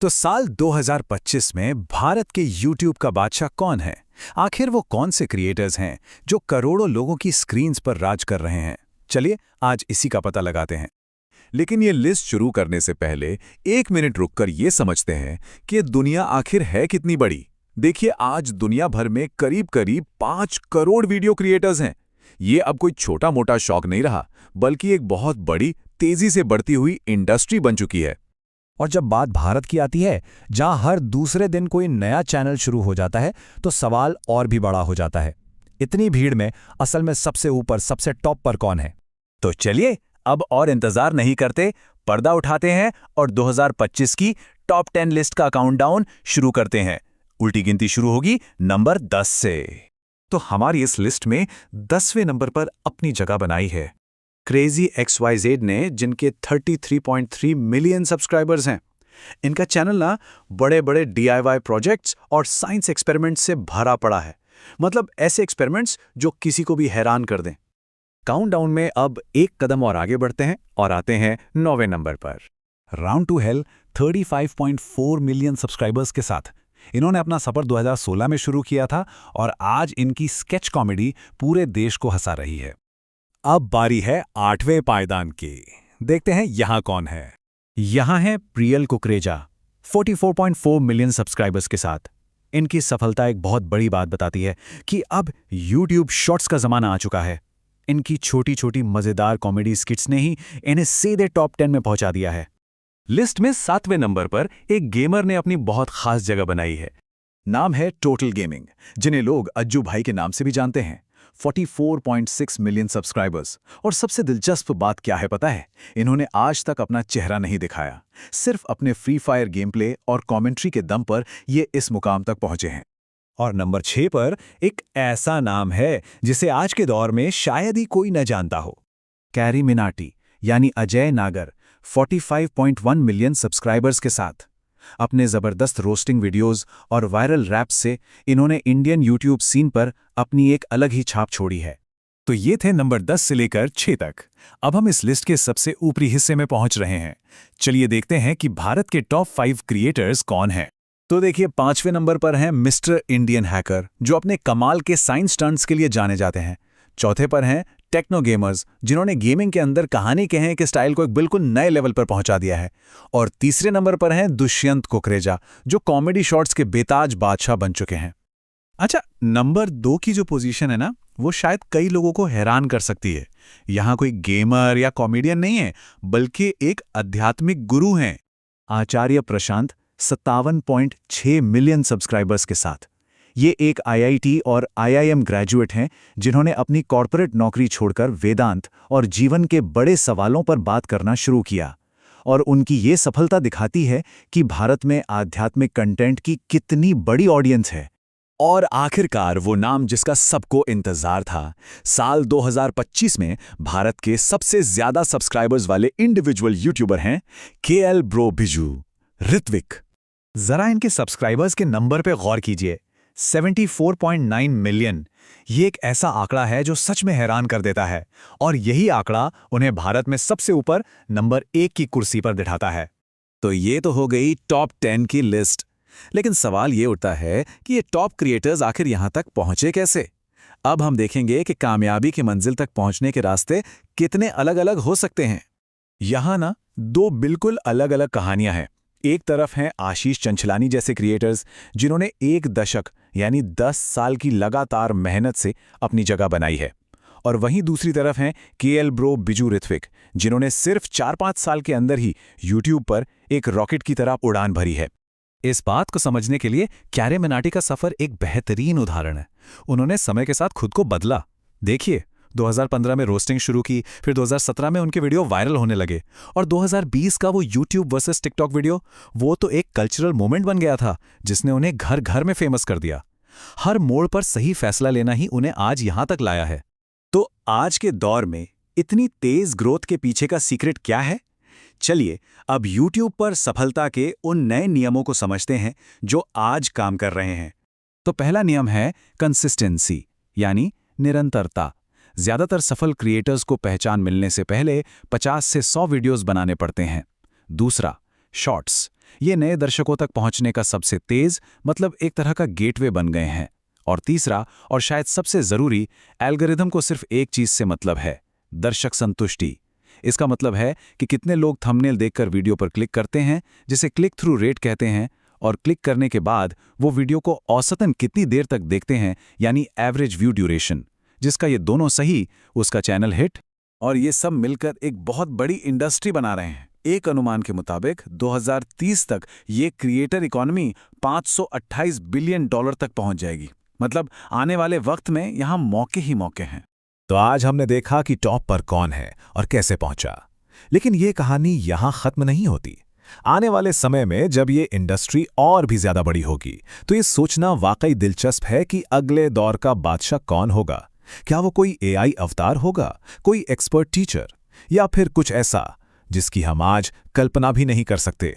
तो साल 2025 में भारत के YouTube का बादशाह कौन है? आखिर वो कौन से क्रिएटर्स हैं जो करोड़ों लोगों की स्क्रीन्स पर राज कर रहे हैं? चलिए आज इसी का पता लगाते हैं। लेकिन ये लिस्ट शुरू करने से पहले 1 मिनट रुककर ये समझते हैं कि ये दुनिया आखिर है कितनी बड़ी। देखिए, आज दुनिया भर में करीब करीब 5 करोड़ वीडियो क्रिएटर्स हैं। ये अब कोई छोटा मोटा शौक नहीं रहा, बल्कि एक बहुत बड़ी, तेजी से बढ़ती हुई इंडस्ट्री बन चुकी है। और जब बात भारत की आती है, जहां हर दूसरे दिन कोई नया चैनल शुरू हो जाता है, तो सवाल और भी बड़ा हो जाता है। इतनी भीड़ में असल में सबसे ऊपर, सबसे टॉप पर कौन है? तो चलिए अब और इंतजार नहीं करते, पर्दा उठाते हैं और 2025 की टॉप 10 लिस्ट का काउंटडाउन शुरू करते हैं। उल्टी गिनती शुरू होगी नंबर 10 से। तो हमारी इस लिस्ट में 10वें नंबर पर अपनी जगह बनाई है क्रेजी XYZ ने, जिनके 33.3 मिलियन सब्सक्राइबर्स हैं। इनका चैनल ना बड़े बड़े DIY प्रोजेक्ट्स और साइंस एक्सपेरिमेंट्स से भरा पड़ा है। मतलब ऐसे एक्सपेरिमेंट्स जो किसी को भी हैरान कर दें। काउंटडाउन में अब एक कदम और आगे बढ़ते हैं और आते हैं 9वें नंबर पर। Round2Hell 35.4 million subscribers के साथ इन्होंने अपना सफर 2016 में शुरू किया था और आज इनकी स्केच कॉमेडी पूरे देश को हंसा रही है। अब बारी है 8वें पायदान की। देखते हैं यहां कौन है। यहां है प्रियल कुकरेजा, 44.4 मिलियन सब्सक्राइबर्स के साथ। इनकी सफलता एक बहुत बड़ी बात बताती है कि अब YouTube शॉर्ट्स का जमाना आ चुका है। इनकी छोटी छोटी मजेदार कॉमेडी स्किट्स ने ही इन्हें सीधे टॉप 10 में पहुंचा दिया है। लिस्ट में 7वें नंबर पर एक गेमर ने अपनी बहुत खास जगह बनाई है। नाम है टोटल गेमिंग, जिन्हें लोग अज्जू भाई के नाम से भी जानते हैं। 44.6 मिलियन सब्सक्राइबर्स। और सबसे दिलचस्प बात क्या है पता है? इन्होंने आज तक अपना चेहरा नहीं दिखाया, सिर्फ अपने फ्री फायर गेम प्ले और कमेंट्री के दम पर ये इस मुकाम तक पहुंचे हैं। और नंबर 6 पर एक ऐसा नाम है जिसे आज के दौर में शायद ही कोई न जानता हो। कैरी मिनाटी यानी अजय नागर, 45.1 मिलियन सब्सक्राइबर्स के साथ। अपने जबरदस्त रोस्टिंग वीडियोस और वायरल रैप से इन्होंने इंडियन यूट्यूब सीन पर अपनी एक अलग ही छाप छोड़ी है। तो ये थे नंबर 10 से लेकर 6 तक। अब हम इस लिस्ट के सबसे ऊपरी हिस्से में पहुंच रहे हैं। चलिए देखते हैं कि भारत के टॉप 5 क्रिएटर्स कौन हैं। तो देखिए 5वें नंबर पर हैं मिस्टर इंडियन हैकर, जो अपने कमाल के साइंस स्टंट्स के लिए जाने जाते हैं। चौथे पर हैं टेक्नो गेमर्स, जिन्होंने गेमिंग के अंदर कहानी कहे के स्टाइल को एक बिल्कुल नए लेवल पर पहुंचा दिया है। और तीसरे नंबर पर हैं दुष्यंत कुकरेजा, जो कॉमेडी शॉर्ट्स के बेताज बादशाह बन चुके हैं। अच्छा, नंबर 2 की जो पोजीशन है ना, वो शायद कई लोगों को हैरान कर सकती है। यहां कोई गेमर या कॉमेडियन नहीं है, बल्कि एक आध्यात्मिक गुरु हैं। आचार्य प्रशांत, 57.6 मिलियन सब्सक्राइबर्स के साथ। ये एक IIT और IIM ग्रेजुएट हैं, जिन्होंने अपनी कॉर्पोरेट नौकरी छोड़कर वेदांत और जीवन के बड़े सवालों पर बात करना शुरू किया। और उनकी ये सफलता दिखाती है कि भारत में आध्यात्मिक कंटेंट की कितनी बड़ी ऑडियंस है। और आखिरकार वो नाम जिसका सबको इंतजार था। साल 2025 में भारत के सबसे ज्यादा सब्सक्राइबर्स वाले इंडिविजुअल यूट्यूबर हैं KL ब्रो बिजू, ऋत्विक। जरा इनके सब्सक्राइबर्स के नंबर पे गौर कीजिए, 74.9 मिलियन। ये एक ऐसा आंकड़ा है जो सच में हैरान कर देता है, और यही आंकड़ा उन्हें भारत में सबसे ऊपर नंबर 1 की कुर्सी पर बिठाता है। तो ये तो हो गई टॉप 10 की लिस्ट। लेकिन सवाल ये उठता है कि ये टॉप क्रिएटर्स आखिर यहां तक पहुंचे कैसे? अब हम देखेंगे कि कामयाबी की मंजिल तक पहुंचने के रास्ते कितने अलग अलग हो सकते हैं। यहां ना 2 बिल्कुल अलग अलग कहानियां हैं। एक तरफ हैं आशीष चंचलानी जैसे क्रिएटर्स, जिन्होंने 1 दशक यानी 10 साल की लगातार मेहनत से अपनी जगह बनाई है। और वहीं दूसरी तरफ हैं KL ब्रो बिजू ऋत्विक, जिन्होंने सिर्फ 4-5 साल के अंदर ही YouTube पर एक रॉकेट की तरह उड़ान भरी है। इस बात को समझने के लिए कैरी मिनाटी का सफर एक बेहतरीन उदाहरण है। उन्होंने समय के साथ खुद को बदला। देखिए, 2015 में रोस्टिंग शुरू की, फिर 2017 में उनके वीडियो वायरल होने लगे, और 2020 का वो YouTube वर्सेस TikTok वीडियो, वो तो एक कल्चरल मोमेंट बन गया था, जिसने उन्हें घर घर में फेमस कर दिया। हर मोड़ पर सही फैसला लेना ही उन्हें आज यहां तक लाया है। तो आज के दौर में इतनी तेज ग्रोथ के पीछे का सीक्रेट क्या है? चलिए अब YouTube पर सफलता के उन नए नियमों को समझते हैं जो आज काम कर रहे हैं। तो पहला नियम है कंसिस्टेंसी, यानी निरंतरता। ज्यादातर सफल क्रिएटर्स को पहचान मिलने से पहले 50 से 100 वीडियोस बनाने पड़ते हैं। दूसरा, शॉर्ट्स, ये नए दर्शकों तक पहुंचने का सबसे तेज मतलब एक तरह का गेटवे बन गए हैं। और तीसरा और शायद सबसे जरूरी, एल्गोरिथम को सिर्फ एक चीज से मतलब है, दर्शक संतुष्टि। इसका मतलब है कि कितने लोग थंबनेल देखकर वीडियो पर क्लिक करते हैं, जिसे क्लिक थ्रू रेट कहते हैं, और क्लिक करने के बाद वो वीडियो को औसतन कितनी देर तक देखते हैं, यानी एवरेज व्यू ड्यूरेशन। जिसका ये दोनों सही, उसका चैनल हिट। और ये सब मिलकर एक बहुत बड़ी इंडस्ट्री बना रहे हैं। एक अनुमान के मुताबिक 2030 तक ये क्रिएटर इकोनॉमी $528 बिलियन तक पहुंच जाएगी। मतलब आने वाले वक्त में यहाँ मौके ही मौके हैं। तो आज हमने देखा कि टॉप पर कौन है और कैसे पहुंचा। लेकिन ये कहानी यहां खत्म नहीं होती। आने वाले समय में जब ये इंडस्ट्री और भी ज्यादा बड़ी होगी, तो ये सोचना वाकई दिलचस्प है कि अगले दौर का बादशाह कौन होगा। क्या वो कोई एआई अवतार होगा, कोई एक्सपर्ट टीचर, या फिर कुछ ऐसा जिसकी हम आज कल्पना भी नहीं कर सकते।